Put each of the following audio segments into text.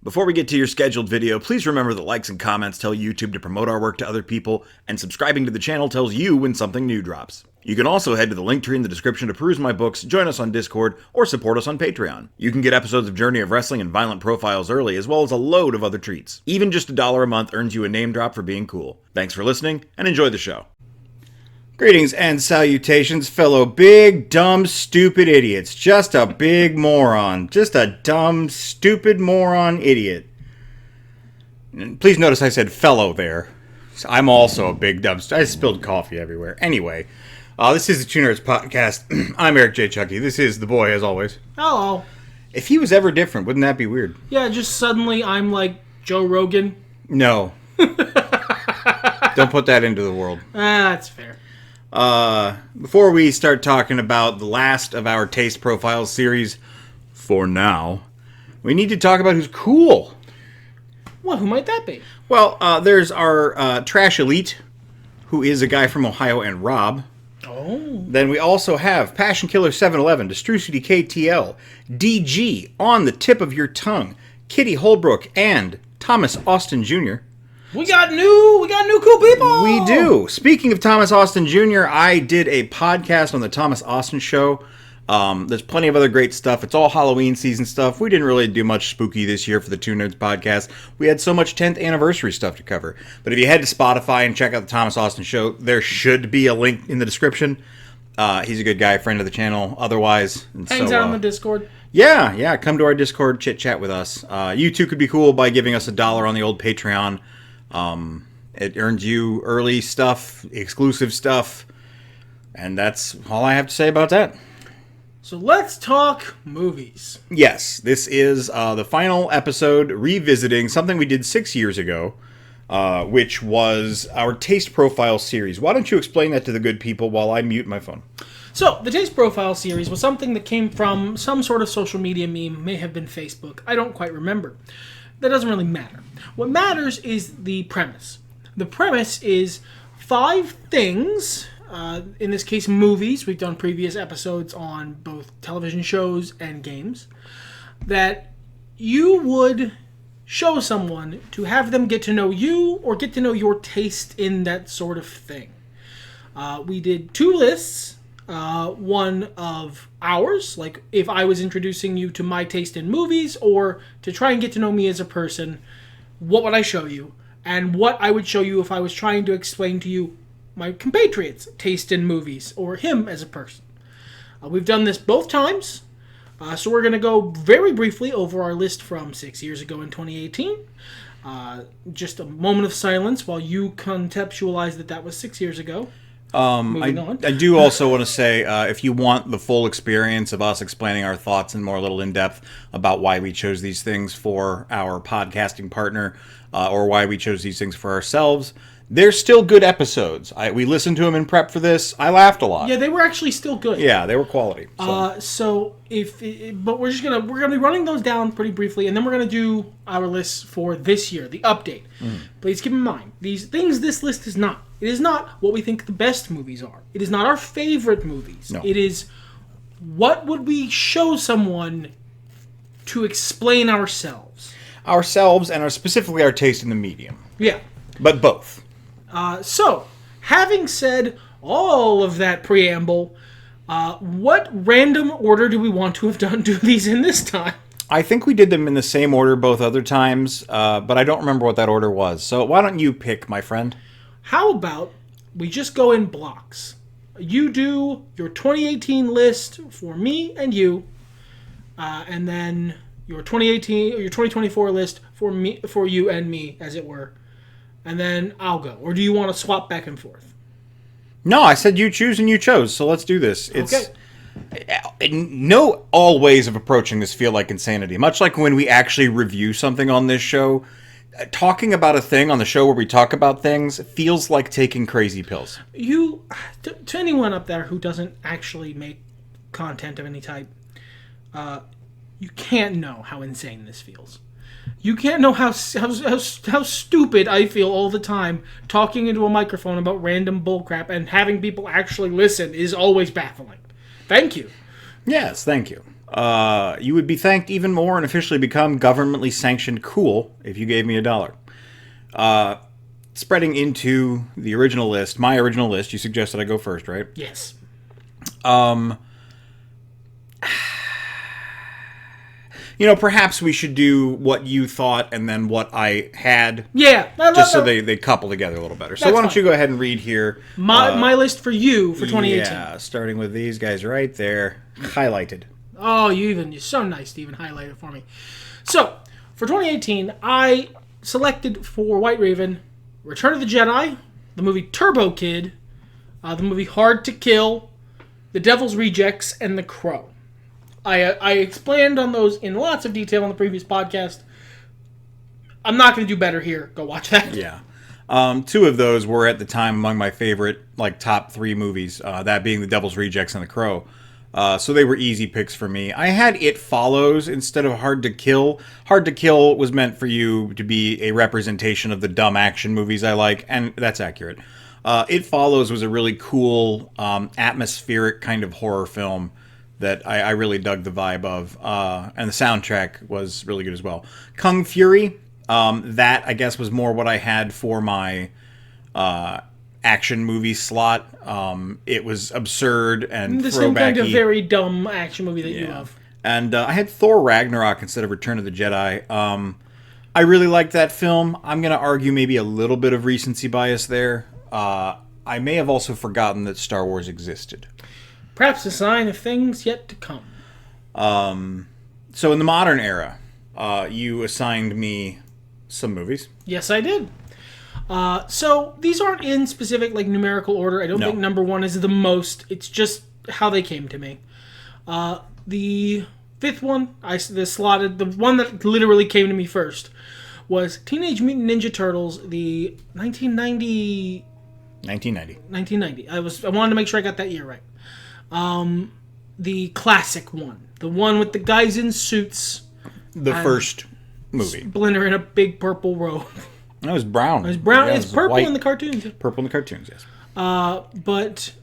Before we get to your scheduled video, please remember that likes and comments tell YouTube to promote our work to other people, and subscribing to the channel tells you when something new drops. You can also head to the link tree in the description to peruse my books, join us on Discord, or support us on Patreon. You can get episodes of Journey of Wrestling and Violent Profiles early, as well as a load of other treats. Even just $1 a month earns you a name drop for being cool. Thanks for listening, and enjoy the show. Greetings and salutations, fellow big, dumb, stupid idiots. Just a big moron. Just a dumb, stupid moron idiot. And please notice I said fellow there. I'm also a big, dumb... I spilled coffee everywhere. Anyway, this is the Two Nerds Podcast. I'm Eric J. Chucky. This is The Boy, as always. Hello. If he was ever different, wouldn't that be weird? Yeah, just suddenly I'm like Joe Rogan. No. Don't put that into the world. That's fair. Before we start talking about the last of our Taste Profiles series, for now, we need to talk about who's cool. Well, who might that be? Well, there's our Trash Elite, who is a guy from Ohio, and Rob. Oh. Then we also have Passion Killer 711, Destrucity KTL, DG, On the Tip of Your Tongue, Kitty Holbrook, and Thomas Austin Jr. We got new cool people! We do. Speaking of Thomas Austin Jr., I did a podcast on the Thomas Austin Show. There's plenty of other great stuff. It's all Halloween season stuff. We didn't really do much spooky this year for the Two Nerds Podcast. We had so much 10th anniversary stuff to cover. But if you head to Spotify and check out the Thomas Austin Show, there should be a link in the description. He's a good guy, friend of the channel, otherwise. And Hangs out on the Discord. Yeah, come to our Discord, chit-chat with us. You too could be cool by giving us $1 on the old Patreon. It earns you early stuff, exclusive stuff, and that's all I have to say about that. So let's talk movies. Yes, this is the final episode revisiting something we did 6 years ago, which was our Taste Profile series. Why don't you explain that to the good people while I mute my phone? So, the Taste Profile series was something that came from some sort of social media meme, may have been Facebook, I don't quite remember. That doesn't really matter. What matters is the premise. The premise is 5 things, in this case movies, we've done previous episodes on both television shows and games, that you would show someone to have them get to know you or get to know your taste in that sort of thing. We did 2 lists. One of ours, like if I was introducing you to my taste in movies or to try and get to know me as a person, what would I show you? And what I would show you if I was trying to explain to you my compatriot's taste in movies or him as a person. We've done this both times, so we're going to go very briefly over our list from 6 years ago in 2018. Just a moment of silence while you conceptualize that was 6 years ago. I do also want to say, if you want the full experience of us explaining our thoughts and more a little in depth about why we chose these things for our podcasting partner, or why we chose these things for ourselves, they're still good episodes. We listened to them in prep for this. I laughed a lot. Yeah, they were actually still good. Yeah, they were quality. So but we're gonna be running those down pretty briefly, and then we're gonna do our lists for this year, the update. Please keep in mind these things. This list is not. It is not what we think the best movies are. It is not our favorite movies. No. It is what would we show someone to explain ourselves. Ourselves and specifically our taste in the medium. Yeah. But both. So, having said all of that preamble, what random order do we want to have do these in this time? I think we did them in the same order both other times, but I don't remember what that order was. So why don't you pick, my friend? How about we just go in blocks? You do your 2018 list for me and you, and then your 2018 or your 2024 list for me, for you and me, as it were, and then I'll go. Or do you want to swap back and forth? No, I said you choose and you chose, so let's do this. Okay. No, all ways of approaching this feel like insanity. Much like when we actually review something on this show, talking about a thing on the show where we talk about things feels like taking crazy pills. To anyone up there who doesn't actually make content of any type, you can't know how insane this feels. You can't know how stupid I feel all the time talking into a microphone about random bullcrap, and having people actually listen is always baffling. Thank you. Yes, thank you. You would be thanked even more and officially become governmentally sanctioned cool if you gave me $1. Spreading into the original list, my original list, you suggested I go first, right? Yes. Perhaps we should do what you thought and then what I had. Yeah. Just so they couple together a little better. So why don't you go ahead and read here. My list for you for 2018. Yeah, starting with these guys right there, highlighted. Oh, you're so nice to even highlight it for me. So, for 2018, I selected for White Raven, Return of the Jedi, the movie Turbo Kid, the movie Hard to Kill, The Devil's Rejects, and The Crow. I explained on those in lots of detail on the previous podcast. I'm not going to do better here. Go watch that. Yeah. Two of those were at the time among my favorite, top 3 movies, that being The Devil's Rejects and The Crow. So they were easy picks for me. I had It Follows instead of Hard to Kill. Hard to Kill was meant for you to be a representation of the dumb action movies I like, and that's accurate. It Follows was a really cool, atmospheric kind of horror film that I really dug the vibe of, and the soundtrack was really good as well. Kung Fury, that I guess was more what I had for my action movie slot. It was absurd and the throwbacky. same kind of very dumb action movie that you love. And I had Thor Ragnarok instead of Return of the Jedi. I really liked that film. I'm going to argue maybe a little bit of recency bias there. I may have also forgotten that Star Wars existed. Perhaps a sign of things yet to come. So in the modern era, you assigned me some movies. Yes, I did. So these aren't in specific numerical order. I don't think number 1 is the most. It's just how they came to me. The 5th one, the one that literally came to me first, was Teenage Mutant Ninja Turtles, the 1990. I wanted to make sure I got that year right. The classic one. The one with the guys in suits. The first movie. Splinter in a big purple robe. It was brown. It was brown. Yeah, it's purple white. in the cartoons. Purple in the cartoons, yes. But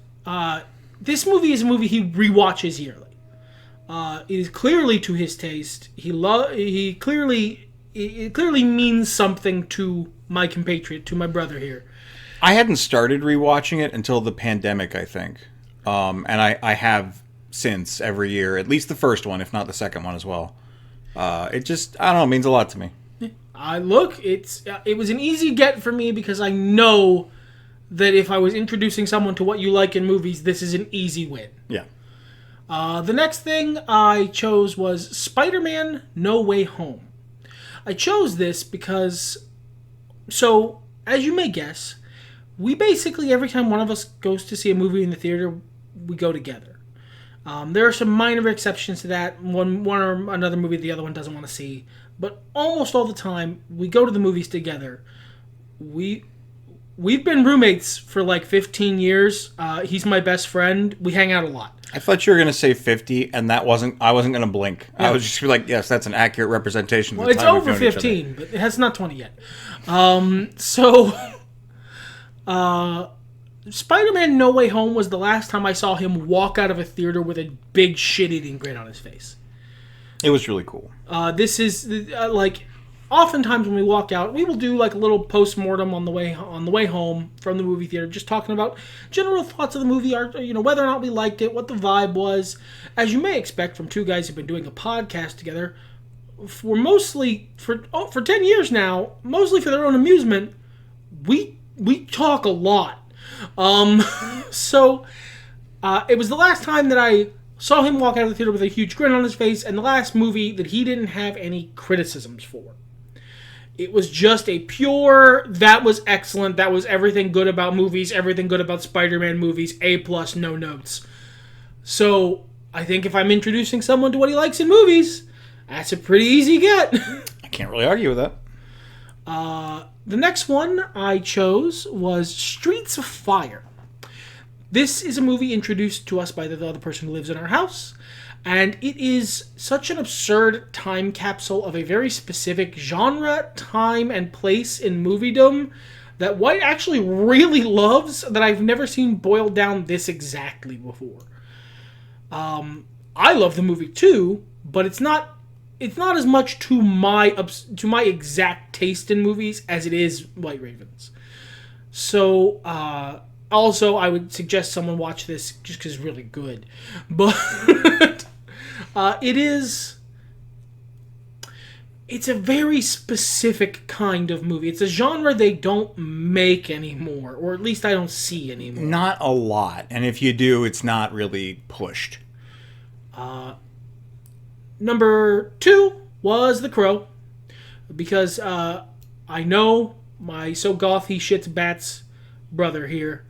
this movie is a movie he rewatches yearly. It is clearly to his taste. It clearly means something to my compatriot, to my brother here. I hadn't started rewatching it until the pandemic, I think. And I have since every year, at least the first one, if not the second one as well. It just, I don't know, it means a lot to me. It was an easy get for me because I know that if I was introducing someone to what you like in movies, this is an easy win. Yeah. The next thing I chose was Spider-Man No Way Home. I chose this because, so, as you may guess, we basically, every time one of us goes to see a movie in the theater, we go together. There are some minor exceptions to that. One or another movie the other one doesn't want to see. But almost all the time, we go to the movies together. We've been roommates for 15 years. He's my best friend. We hang out a lot. I thought you were going to say 50, and I wasn't going to blink. Yeah. I was just like, yes, that's an accurate representation of the time it's over 15, but it's not 20 yet. Spider-Man No Way Home was the last time I saw him walk out of a theater with a big shit-eating grin on his face. It was really cool. This is, oftentimes when we walk out, we will do a little post-mortem on the way home from the movie theater, just talking about general thoughts of the movie, whether or not we liked it, what the vibe was. As you may expect from two guys who've been doing a podcast together for 10 years now, mostly for their own amusement, we talk a lot. It was the last time that I saw him walk out of the theater with a huge grin on his face, and the last movie that he didn't have any criticisms for. It was just a pure, that was excellent, that was everything good about movies, everything good about Spider-Man movies, A+, no notes. So, I think if I'm introducing someone to what he likes in movies, that's a pretty easy get. I can't really argue with that. The next one I chose was Streets of Fire. This is a movie introduced to us by the other person who lives in our house, and it is such an absurd time capsule of a very specific genre, time, and place in moviedom that White actually really loves, that I've never seen boiled down this exactly before. I love the movie too, but it's not as much to my exact taste in movies as it is White Ravens. So, also, I would suggest someone watch this just because it's really good. But it's a very specific kind of movie. It's a genre they don't make anymore, or at least I don't see anymore. Not a lot, and if you do, it's not really pushed. Number 2 was The Crow, because I know my so goth he shits bats brother here.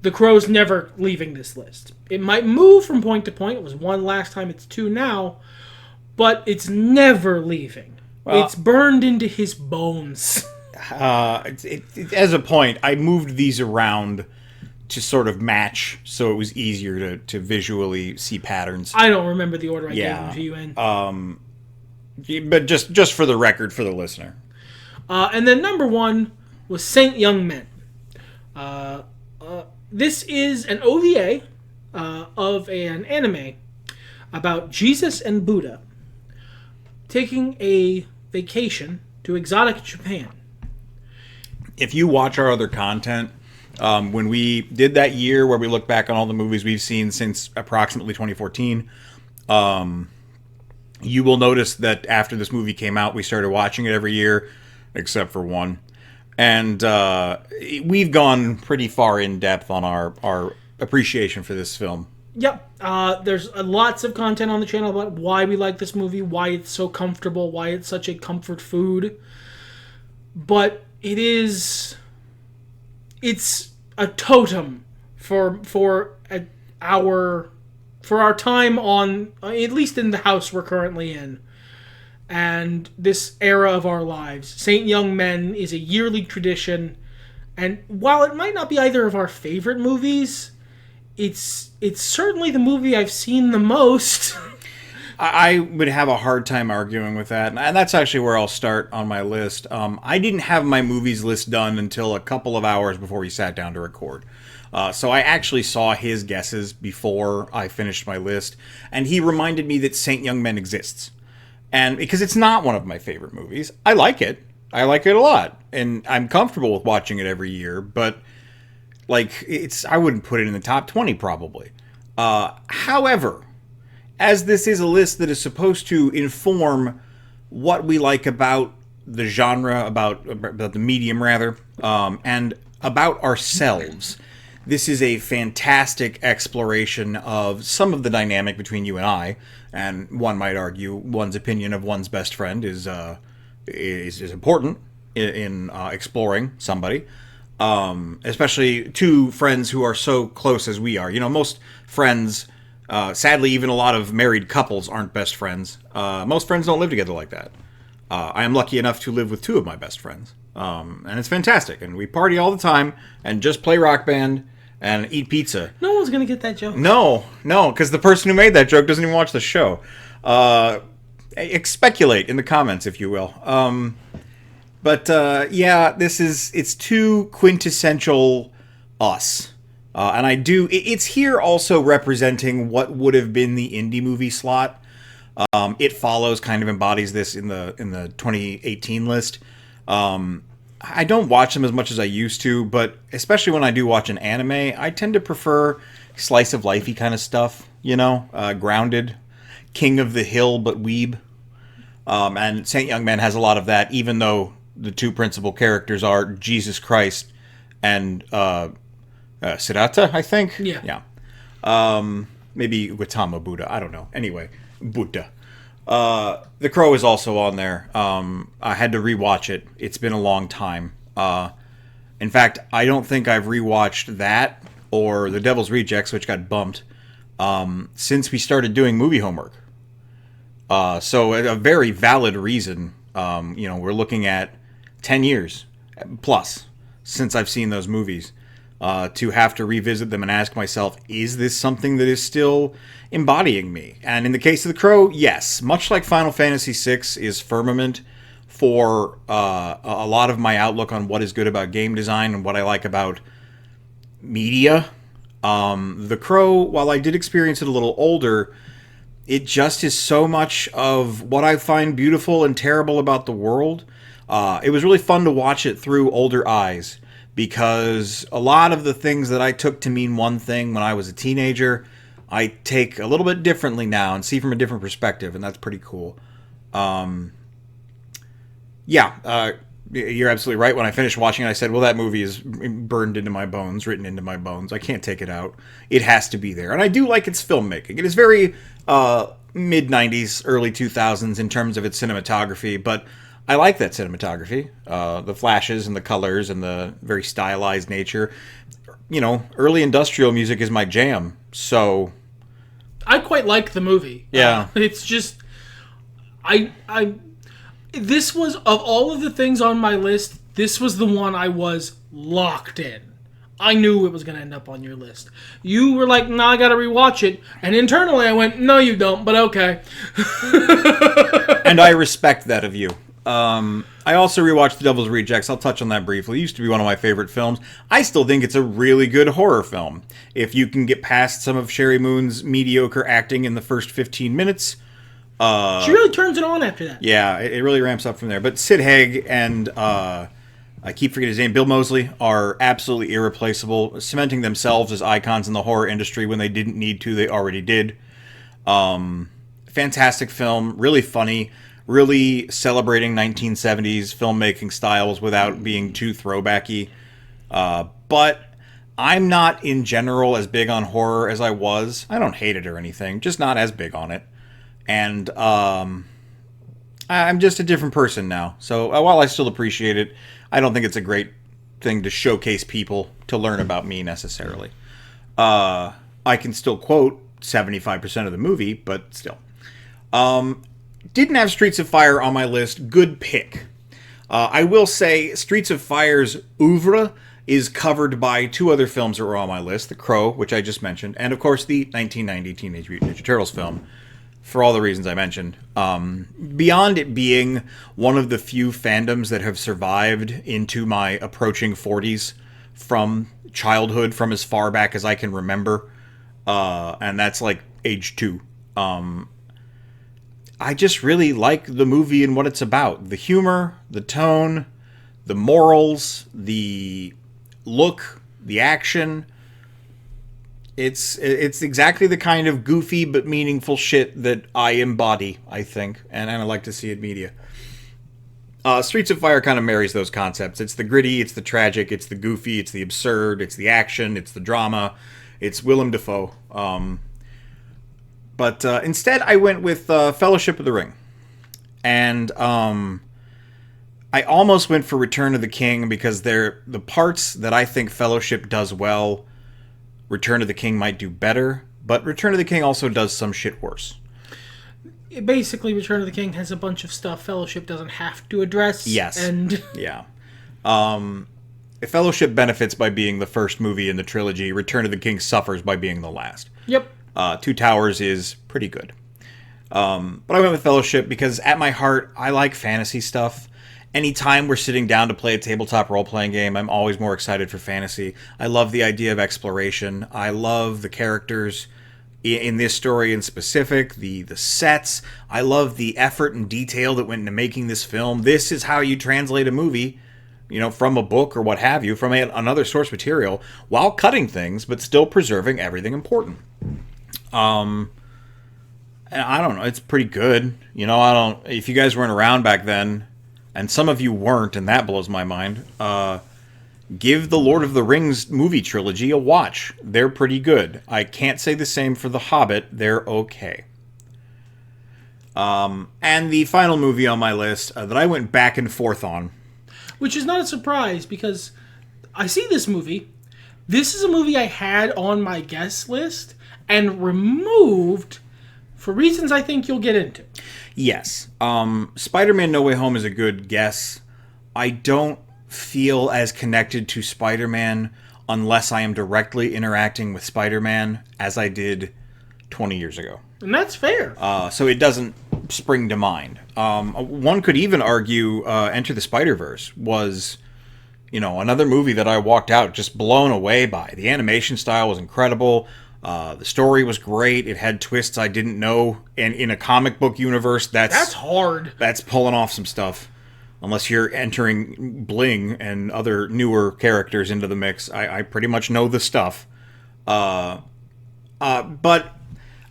The Crow's never leaving this list. It might move from point to point. It was 1 last time, it's 2 now, but it's never leaving. Well, it's burned into his bones. As a point, I moved these around to sort of match, so it was easier to visually see patterns. I don't remember the order I gave them to you in. But just for the record, for the listener. And then number 1 was Saint Young Men. This is an OVA of an anime about Jesus and Buddha taking a vacation to exotic Japan. If you watch our other content, when we did that year where we look back on all the movies we've seen since approximately 2014, you will notice that after this movie came out, we started watching it every year, except for one. And we've gone pretty far in depth on our appreciation for this film. Yep. There's lots of content on the channel about why we like this movie, why it's so comfortable, why it's such a comfort food. But it's a totem for our time on, at least in the house we're currently in, and this era of our lives. Saint Young Men is a yearly tradition, and while it might not be either of our favorite movies, it's certainly the movie I've seen the most. I would have a hard time arguing with that, and that's actually where I'll start on my list. I didn't have my movies list done until a couple of hours before we sat down to record. So I actually saw his guesses before I finished my list, and he reminded me that Saint Young Men exists. And because it's not one of my favorite movies, I like it. I like it a lot, and I'm comfortable with watching it every year, but I wouldn't put it in the top 20 probably. However, as this is a list that is supposed to inform what we like about the genre, about the medium rather, and about ourselves, this is a fantastic exploration of some of the dynamic between you and I. And one might argue one's opinion of one's best friend is important in exploring somebody. Especially two friends who are so close as we are. You know, most friends, sadly, even a lot of married couples aren't best friends. Most friends don't live together like that. I am lucky enough to live with 2 of my best friends. And it's fantastic. And we party all the time and just play Rock Band and eat pizza. No one's going to get that joke. No, because the person who made that joke doesn't even watch the show. Speculate in the comments, if you will. But it's too quintessential us. And it's here also representing what would have been the indie movie slot. It Follows kind of embodies this in the 2018 list. I don't watch them as much as I used to, but especially when I do watch an anime, I tend to prefer slice of lifey kind of stuff, grounded, king of the hill but weeb. And Saint Young Men has a lot of that, even though the 2 principal characters are Jesus Christ and Siddhartha, I think. Yeah. Maybe Gautama Buddha. I don't know. Anyway, Buddha. The Crow is also on there. I had to rewatch it. It's been a long time. In fact, I don't think I've rewatched that or The Devil's Rejects, which got bumped, since we started doing movie homework. So a very valid reason. We're looking at 10 years plus since I've seen those movies. To have to revisit them and ask myself, is this something that is still embodying me? And in the case of The Crow, yes. Much like Final Fantasy VI is firmament for a lot of my outlook on what is good about game design and what I like about media. The Crow, while I did experience it a little older, it just is so much of what I find beautiful and terrible about the world. It was really fun to watch it through older eyes, because a lot of the things that I took to mean one thing when I was a teenager, I take a little bit differently now and see from a different perspective, and that's pretty cool. You're absolutely right. When I finished watching it, I said, well, that movie is burned into my bones, written into my bones. I can't take it out. It has to be there. And I do like its filmmaking. It is very mid-90s, early 2000s in terms of its cinematography, but I like that cinematography. The flashes and the colors and the very stylized nature. You know, early industrial music is my jam, so... I quite like the movie. Yeah. It's just... This was, of all of the things on my list, this was the one I was locked in. I knew it was going to end up on your list. You were like, nah, I got to rewatch it. And internally I went, no, you don't, but okay. And I respect that of you. I also rewatched The Devil's Rejects. I'll touch on that briefly. It used to be one of my favorite films. I still think it's a really good horror film. If you can get past some of Sherry Moon's mediocre acting in the first 15 minutes... she really turns it on after that. Yeah, it really ramps up from there. But Sid Haig and, I keep forgetting his name, Bill Moseley, are absolutely irreplaceable, cementing themselves as icons in the horror industry when they didn't need to. They already did. Fantastic film, really funny, really celebrating 1970s filmmaking styles without being too throwbacky. But I'm not, in general, as big on horror as I was. I don't hate it or anything, just not as big on it. And I'm just a different person now. So while I still appreciate it, I don't think it's a great thing to showcase people to learn about me necessarily. I can still quote 75% of the movie, but still. Didn't have Streets of Fire on my list. Good pick. I will say Streets of Fire's oeuvre is covered by two other films that were on my list. The Crow, which I just mentioned, and of course the 1990 Teenage Mutant Ninja Turtles film. For all the reasons I mentioned. Beyond it being one of the few fandoms that have survived into my approaching 40s from childhood, from as far back as I can remember, and that's like age 2. I just really like the movie and what it's about. The humor, the tone, the morals, the look, the action... It's exactly the kind of goofy but meaningful shit that I embody, I think, and I like to see in media. Streets of Fire kind of marries those concepts. It's the gritty, it's the tragic, it's the goofy, it's the absurd, it's the action, it's the drama, it's Willem Dafoe. But instead, I went with Fellowship of the Ring. And I almost went for Return of the King because they're the parts that I think Fellowship does well. Return of the King might do better, but Return of the King also does some shit worse. Basically, Return of the King has a bunch of stuff Fellowship doesn't have to address. Yes. And yeah. Fellowship benefits by being the first movie in the trilogy. Return of the King suffers by being the last. Yep. Two Towers is pretty good. But I went with Fellowship because at my heart, I like fantasy stuff. Anytime we're sitting down to play a tabletop role-playing game, I'm always more excited for fantasy. I love the idea of exploration. I love the characters in this story in specific, the sets. I love the effort and detail that went into making this film. This is how you translate a movie, you know, from a book or what have you, from another source material, while cutting things, but still preserving everything important. And I don't know, it's pretty good. You know, if you guys weren't around back then, and some of you weren't, and that blows my mind, give the Lord of the Rings movie trilogy a watch. They're pretty good. I can't say the same for The Hobbit. They're okay. And the final movie on my list that I went back and forth on. Which is not a surprise, because I see this movie. This is a movie I had on my guest list and removed for reasons I think you'll get into. Yes. Spider-Man No Way Home is a good guess. I don't feel as connected to Spider-Man unless I am directly interacting with Spider-Man as I did 20 years ago. And that's fair. So it doesn't spring to mind. One could even argue Enter the Spider-Verse was, you know, another movie that I walked out just blown away by. The animation style was incredible. The story was great. It had twists I didn't know, and in a comic book universe, That's hard. That's pulling off some stuff. Unless you're entering Bling and other newer characters into the mix, I pretty much know the stuff. But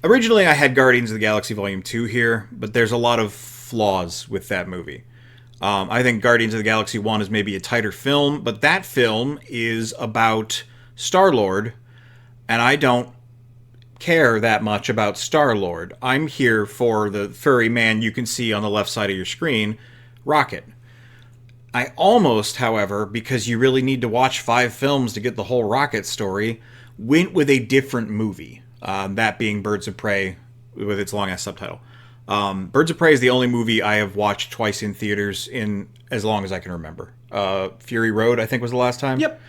originally I had Guardians of the Galaxy Volume 2 here, but there's a lot of flaws with that movie. I think Guardians of the Galaxy 1 is maybe a tighter film, but that film is about Star-Lord, and I don't care that much about Star-Lord. I'm here for the furry man you can see on the left side of your screen, Rocket. I almost, however, because you really need to watch 5 films to get the whole Rocket story, went with a different movie. That being Birds of Prey, with its long-ass subtitle. Birds of Prey is the only movie I have watched twice in theaters in as long as I can remember. Fury Road, I think, was the last time. Yep.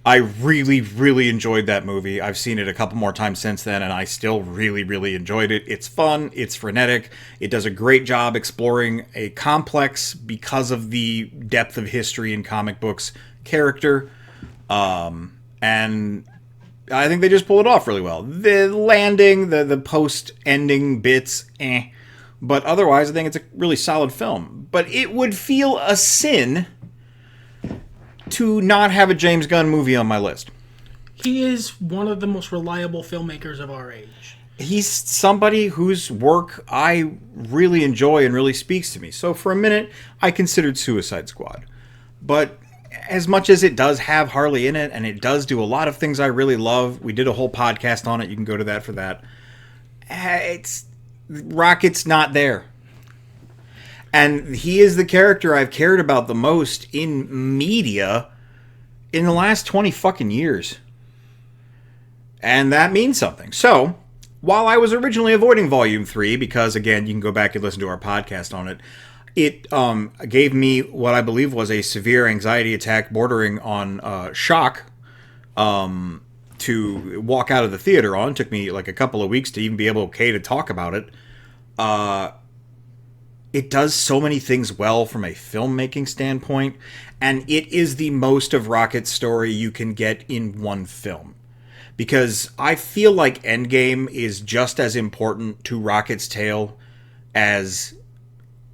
I really, really enjoyed that movie. I've seen it a couple more times since then, and I still really, really enjoyed it. It's fun. It's frenetic. It does a great job exploring a complex, because of the depth of history in comic books, character. And I think they just pull it off really well. The landing, the post-ending bits, but otherwise I think it's a really solid film. But it would feel a sin to not have a James Gunn movie on my list. He is one of the most reliable filmmakers of our age. He's somebody whose work I really enjoy and really speaks to me. So for a minute, I considered Suicide Squad. But as much as it does have Harley in it, and it does do a lot of things I really love, we did a whole podcast on it, you can go to that for that, Rocket's not there. And he is the character I've cared about the most in media in the last 20 fucking years. And that means something. So, while I was originally avoiding Volume 3, because, again, you can go back and listen to our podcast on it, it gave me what I believe was a severe anxiety attack bordering on shock to walk out of the theater on. It took me like a couple of weeks to even be able to talk about it. It does so many things well from a filmmaking standpoint, and it is the most of Rocket's story you can get in one film. Because I feel like Endgame is just as important to Rocket's tale as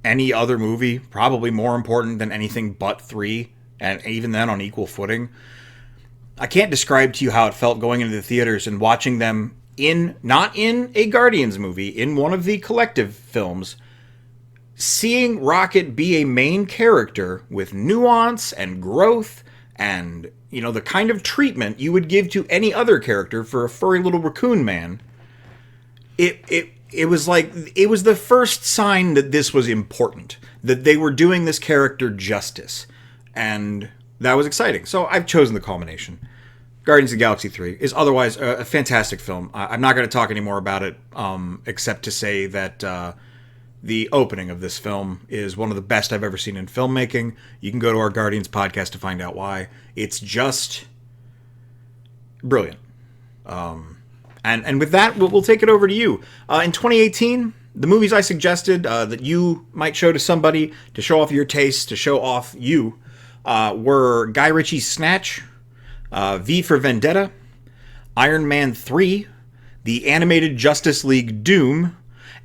any other movie, probably more important than anything but 3, and even then on equal footing. I can't describe to you how it felt going into the theaters and watching them not in a Guardians movie, in one of the collective films, seeing Rocket be a main character with nuance and growth and, you know, the kind of treatment you would give to any other character for a furry little raccoon man. It was like, it was the first sign that this was important, that they were doing this character justice. And that was exciting. So I've chosen the culmination. Guardians of the Galaxy 3 is otherwise a fantastic film. I'm not going to talk anymore about it, except to say that the opening of this film is one of the best I've ever seen in filmmaking. You can go to our Guardians podcast to find out why. It's just brilliant. And with that, we'll take it over to you. In 2018, the movies I suggested that you might show to somebody to show off your taste, to show off you, were Guy Ritchie's Snatch, V for Vendetta, Iron Man 3, the animated Justice League Doom,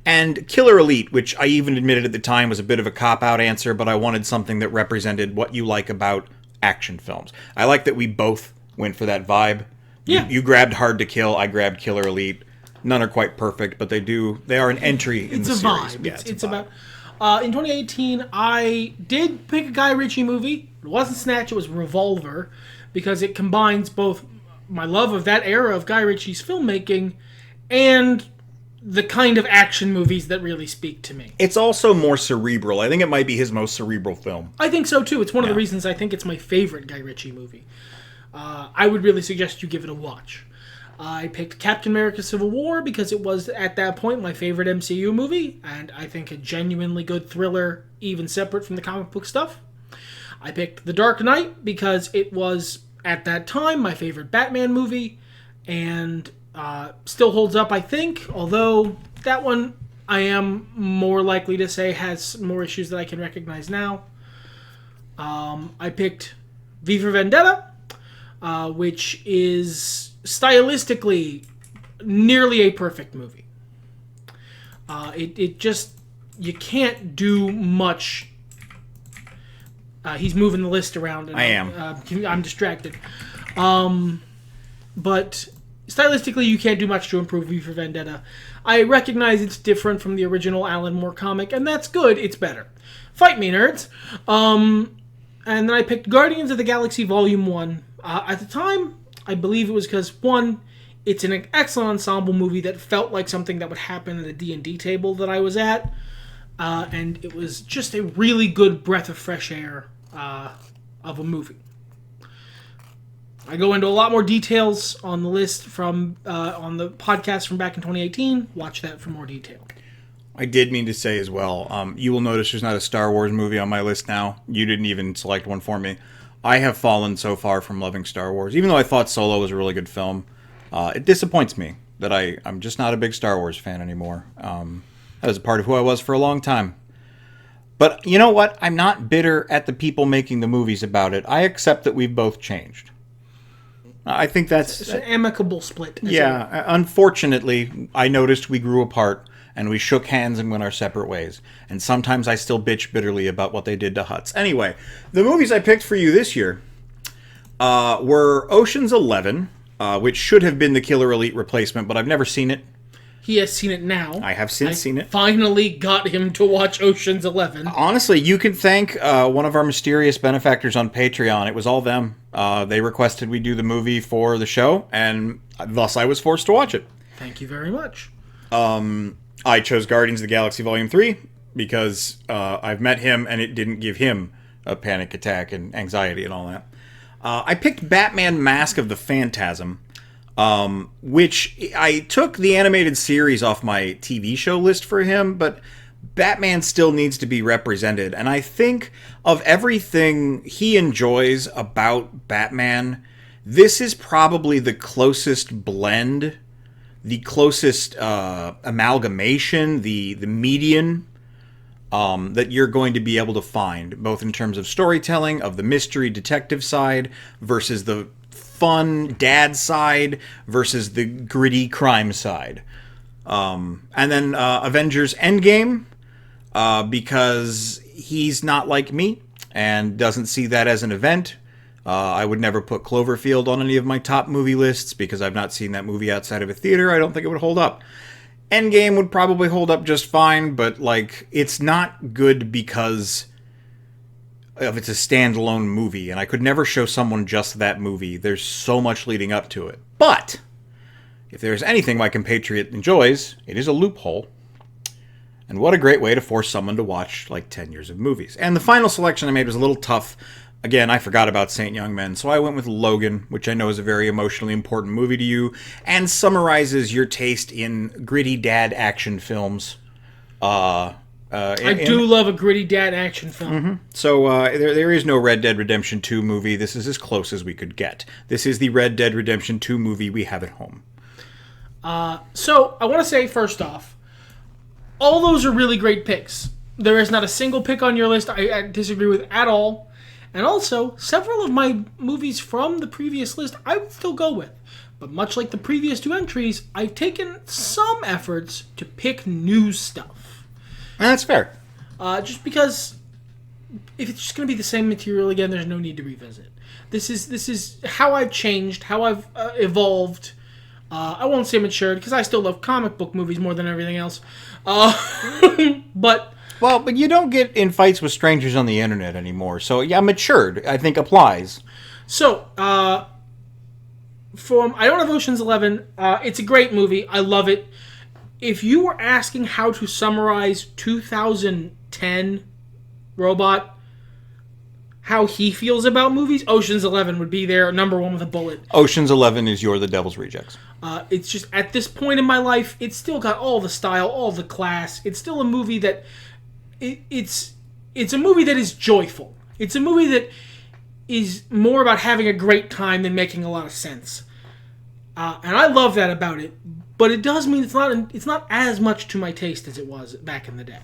and Killer Elite, which I even admitted at the time was a bit of a cop-out answer, but I wanted something that represented what you like about action films. I like that we both went for that vibe. Yeah. You grabbed Hard to Kill, I grabbed Killer Elite. None are quite perfect, but they are an entry in the series. Yeah, it's a vibe. In 2018, I did pick a Guy Ritchie movie. It wasn't Snatch, it was Revolver, because it combines both my love of that era of Guy Ritchie's filmmaking and the kind of action movies that really speak to me. It's also more cerebral. I think it might be his most cerebral film. I think so, too. It's one of the reasons I think it's my favorite Guy Ritchie movie. I would really suggest you give it a watch. I picked Captain America Civil War because it was, at that point, my favorite MCU movie, and I think a genuinely good thriller, even separate from the comic book stuff. I picked The Dark Knight because it was, at that time, my favorite Batman movie, and still holds up, I think, although that one I am more likely to say has more issues that I can recognize now. I picked V for Vendetta which is stylistically nearly a perfect movie. It just, you can't do much. He's moving the list around. And I am. I'm distracted. But stylistically, you can't do much to improve V for Vendetta. I recognize it's different from the original Alan Moore comic, and that's good. It's better. Fight me, nerds. And then I picked Guardians of the Galaxy Volume 1. At the time, I believe it was because, one, it's an excellent ensemble movie that felt like something that would happen at a D&D table that I was at. And it was just a really good breath of fresh air of a movie. I go into a lot more details on the list from on the podcast from back in 2018. Watch that for more detail. I did mean to say as well, you will notice there's not a Star Wars movie on my list now. You didn't even select one for me. I have fallen so far from loving Star Wars. Even though I thought Solo was a really good film, it disappoints me that I'm just not a big Star Wars fan anymore. That was a part of who I was for a long time. But you know what? I'm not bitter at the people making the movies about it. I accept that we've both changed. I think that's... It's an amicable split. Yeah. Unfortunately, I noticed we grew apart and we shook hands and went our separate ways. And sometimes I still bitch bitterly about what they did to Hutts. Anyway, the movies I picked for you this year were Ocean's 11, which should have been the Killer Elite replacement, but I've never seen it. He has seen it now. I have since seen it. Finally got him to watch Ocean's 11. Honestly, you can thank one of our mysterious benefactors on Patreon. It was all them. They requested we do the movie for the show, and thus I was forced to watch it. Thank you very much. I chose Guardians of the Galaxy Volume 3 because I've met him, and it didn't give him a panic attack and anxiety and all that. I picked Batman Mask of the Phantasm, which I took the animated series off my TV show list for him, but Batman still needs to be represented. And I think of everything he enjoys about Batman, this is probably the closest blend, the closest amalgamation, the median that you're going to be able to find, both in terms of storytelling, of the mystery detective side versus the fun dad side versus the gritty crime side. And then Avengers Endgame, because he's not like me and doesn't see that as an event. I would never put Cloverfield on any of my top movie lists because I've not seen that movie outside of a theater. I don't think it would hold up. Endgame would probably hold up just fine, but like it's not good because of it's a standalone movie, and I could never show someone just that movie. There's so much leading up to it. But if there's anything my compatriot enjoys, it is a loophole. And what a great way to force someone to watch like 10 years of movies. And the final selection I made was a little tough. Again, I forgot about Saint Young Men, so I went with Logan, which I know is a very emotionally important movie to you, and summarizes your taste in gritty dad action films. I do love a gritty dad action film. Mm-hmm. So there is no Red Dead Redemption 2 movie. This is as close as we could get. This is the Red Dead Redemption 2 movie we have at home. So I want to say first off, all those are really great picks. There is not a single pick on your list I disagree with at all. And also, several of my movies from the previous list I would still go with. But much like the previous two entries, I've taken some efforts to pick new stuff. And that's fair. Just because if it's just going to be the same material again, there's no need to revisit. This is how I've changed, how I've evolved. I won't say matured, because I still love comic book movies more than everything else. But you don't get in fights with strangers on the internet anymore. So, yeah, matured, I think, applies. So, I don't have Ocean's 11. It's a great movie. I love it. If you were asking how to summarize 2010 Robot, how he feels about movies, Ocean's 11 would be there, number one with a bullet. Ocean's 11 is You're the Devil's Rejects. It's just, at this point in my life, it's still got all the style, all the class. It's still a movie that... It's a movie that is joyful. It's a movie that is more about having a great time than making a lot of sense. And I love that about it. But it does mean it's not as much to my taste as it was back in the day.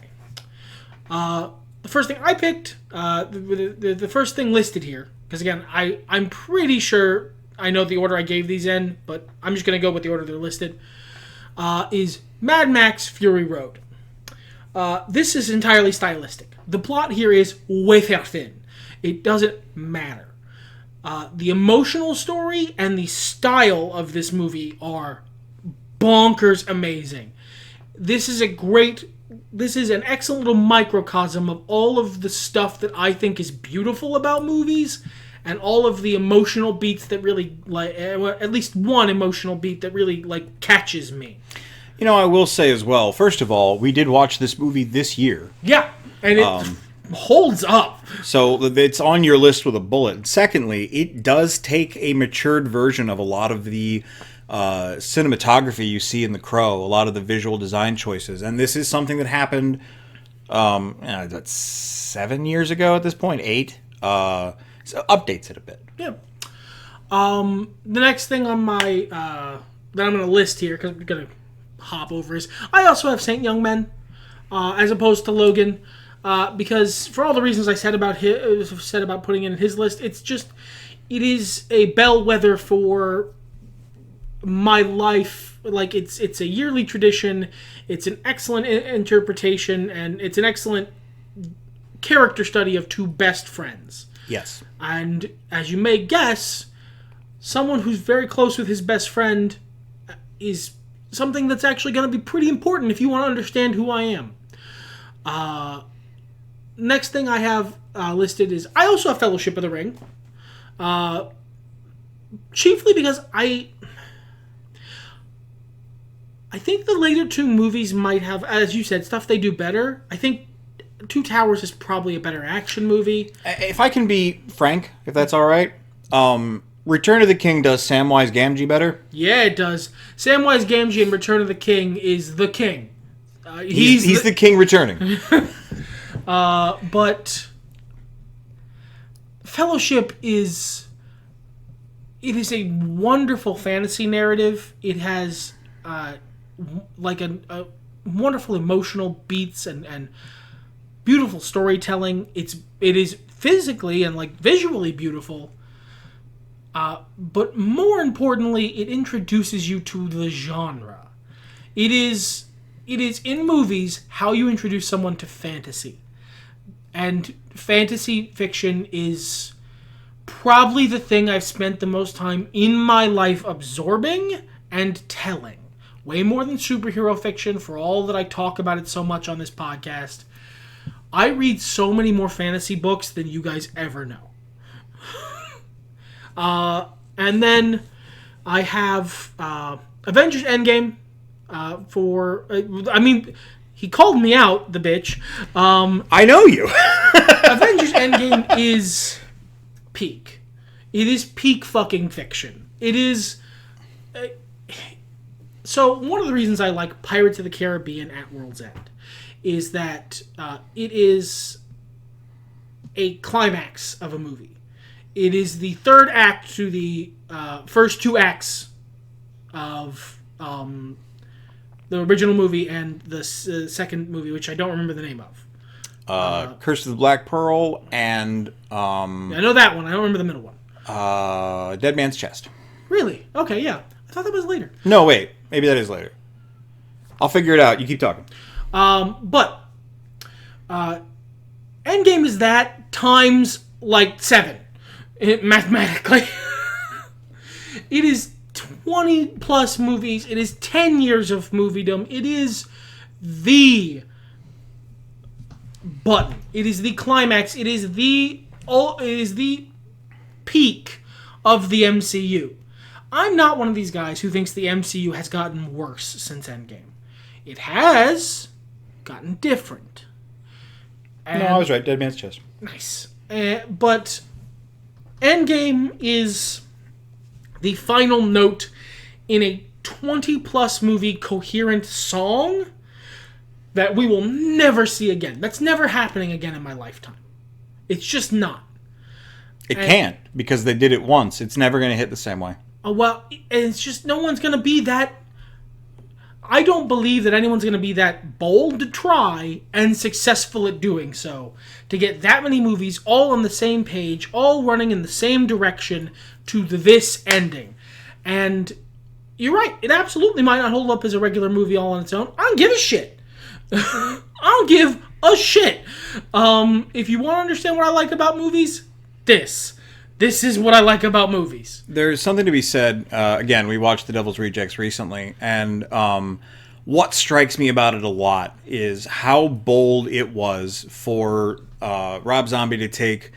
The first thing I picked, the first thing listed here, because again, I'm pretty sure I know the order I gave these in, but I'm just going to go with the order they're listed, is Mad Max Fury Road. This is entirely stylistic. The plot here is wafer thin. It doesn't matter. The emotional story and the style of this movie are bonkers amazing. This is an excellent little microcosm of all of the stuff that I think is beautiful about movies, and all of the emotional beats that really, like, at least one emotional beat that really, like, catches me. You know, I will say as well, first of all, we did watch this movie this year. Yeah, and it holds up. So it's on your list with a bullet. Secondly, it does take a matured version of a lot of the cinematography you see in The Crow, a lot of the visual design choices. And this is something that happened, 7 years ago at this point, 8. So updates it a bit. Yeah. The next thing on my that I'm going to list here, because we're going to hop over, is I also have Saint Young Men as opposed to Logan, because for all the reasons I said about putting in his list, it is a bellwether for my life. Like, it's a yearly tradition. It's an excellent interpretation, and it's an excellent character study of two best friends. Yes. And as you may guess, someone who's very close with his best friend is something that's actually going to be pretty important if you want to understand who I am. Next thing I have listed is I also have Fellowship of the Ring. Chiefly because I think the later two movies might have, as you said, stuff they do better. I think Two Towers is probably a better action movie. If I can be frank, if that's all right, Return of the King does Samwise Gamgee better. Yeah, it does. Samwise Gamgee in Return of the King is the king. He's the king returning. But Fellowship is a wonderful fantasy narrative. It has like a wonderful emotional beats and beautiful storytelling. It is physically and like visually beautiful. But more importantly, it introduces you to the genre. It is in movies how you introduce someone to fantasy. And fantasy fiction is probably the thing I've spent the most time in my life absorbing and telling. Way more than superhero fiction, for all that I talk about it so much on this podcast. I read so many more fantasy books than you guys ever know. And then I have Avengers Endgame he called me out, the bitch. I know you. Avengers Endgame is peak. It is peak fucking fiction. It is... So, one of the reasons I like Pirates of the Caribbean at World's End is that it is a climax of a movie. It is the third act to the first two acts of the original movie and the second movie, which I don't remember the name of. Curse of the Black Pearl and... I know that one. I don't remember the middle one. Dead Man's Chest. Really? Okay, yeah. I thought that was later. No, wait. Maybe that is later. I'll figure it out. You keep talking. But Endgame is that times like 7. Mathematically. It is 20 plus movies. It is 10 years of moviedom. It is the button. It is the climax. It is the peak of the MCU. I'm not one of these guys who thinks the MCU has gotten worse since Endgame. It has gotten different. No, I was right. Dead Man's Chest. Nice. But Endgame is the final note in a 20-plus movie coherent song that we will never see again. That's never happening again in my lifetime. It's just not. It can't, because they did it once. It's never going to hit the same way. Well, it's just no one's going to be that... I don't believe that anyone's going to be that bold to try and successful at doing so. To get that many movies all on the same page, all running in the same direction to this ending. And you're right, it absolutely might not hold up as a regular movie all on its own. I don't give a shit. I don't give a shit. If you want to understand what I like about movies, this is what I like about movies. There's something to be said. Again, we watched The Devil's Rejects recently, and what strikes me about it a lot is how bold it was for Rob Zombie to take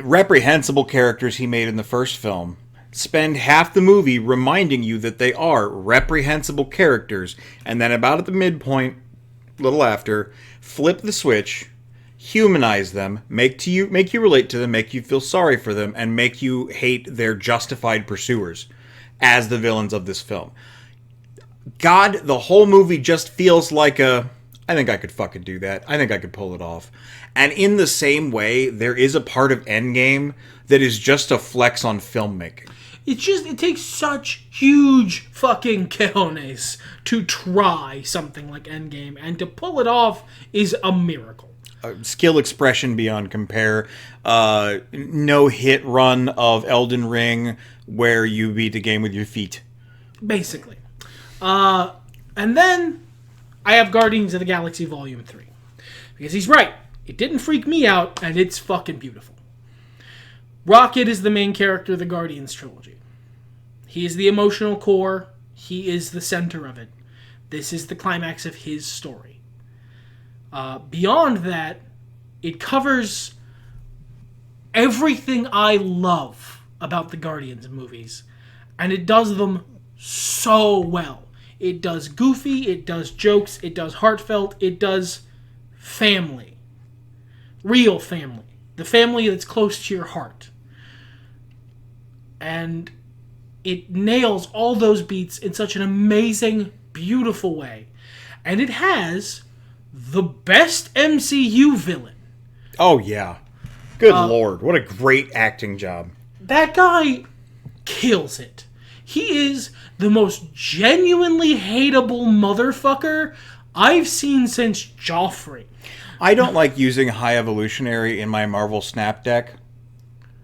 reprehensible characters he made in the first film, spend half the movie reminding you that they are reprehensible characters, and then about at the midpoint, little after, flip the switch, humanize them, make you relate to them, make you feel sorry for them, and make you hate their justified pursuers as the villains of this film. God, the whole movie just feels like I think I could fucking do that. I think I could pull it off. And in the same way, there is a part of Endgame that is just a flex on filmmaking. It takes such huge fucking cojones to try something like Endgame, and to pull it off is a miracle. Skill expression beyond compare. No hit run of Elden Ring where you beat the game with your feet. Basically. And then I have Guardians of the Galaxy Volume 3. Because he's right. It didn't freak me out, and it's fucking beautiful. Rocket is the main character of the Guardians trilogy. He is the emotional core. He is the center of it. This is the climax of his story. Beyond that, it covers everything I love about the Guardians movies. And it does them so well. It does goofy, it does jokes, it does heartfelt, it does family. Real family. The family that's close to your heart. And it nails all those beats in such an amazing, beautiful way. And it has the best MCU villain. Oh, yeah. Good Lord. What a great acting job. That guy kills it. He is the most genuinely hateable motherfucker I've seen since Joffrey. I don't like using High Evolutionary in my Marvel Snap deck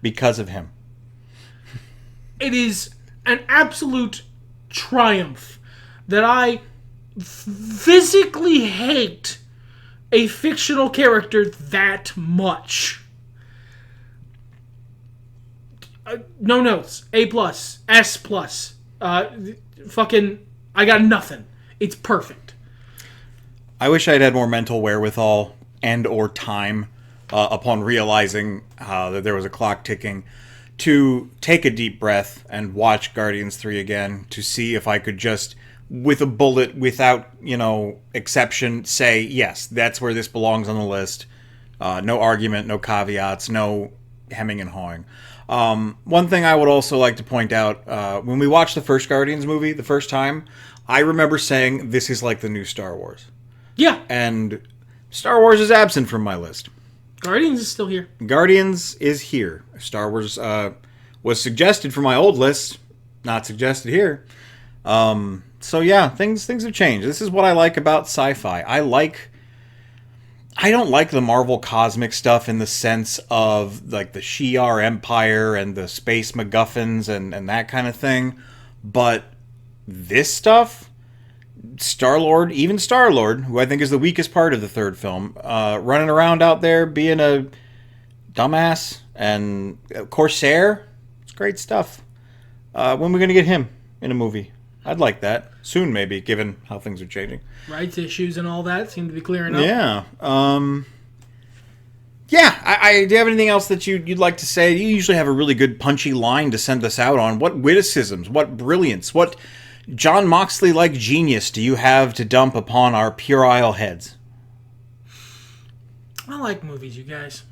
because of him. It is an absolute triumph that I physically hate a fictional character that much. No notes. A+, S+. Fucking, I got nothing. It's perfect. I wish I'd had more mental wherewithal and or time upon realizing that there was a clock ticking to take a deep breath and watch Guardians 3 again to see if I could just, with a bullet, without, exception, say, yes, that's where this belongs on the list. No argument, no caveats, no hemming and hawing. One thing I would also like to point out, when we watched the first Guardians movie the first time, I remember saying, this is like the new Star Wars. Yeah. And Star Wars is absent from my list. Guardians is still here. Guardians is here. Star Wars was suggested for my old list, not suggested here. So yeah, things have changed. This is what I like about sci-fi. I don't like the Marvel cosmic stuff in the sense of like the Shi'ar Empire and the space MacGuffins and that kind of thing. But this stuff, Star-Lord, who I think is the weakest part of the third film, running around out there being a dumbass and Corsair, it's great stuff. When are we going to get him in a movie? I'd like that. Soon, maybe, given how things are changing. Rights issues and all that seem to be clearing up. Yeah. Do you have anything else that you'd like to say? You usually have a really good punchy line to send us out on. What witticisms, what brilliance, what John Moxley-like genius do you have to dump upon our puerile heads? I like movies, you guys.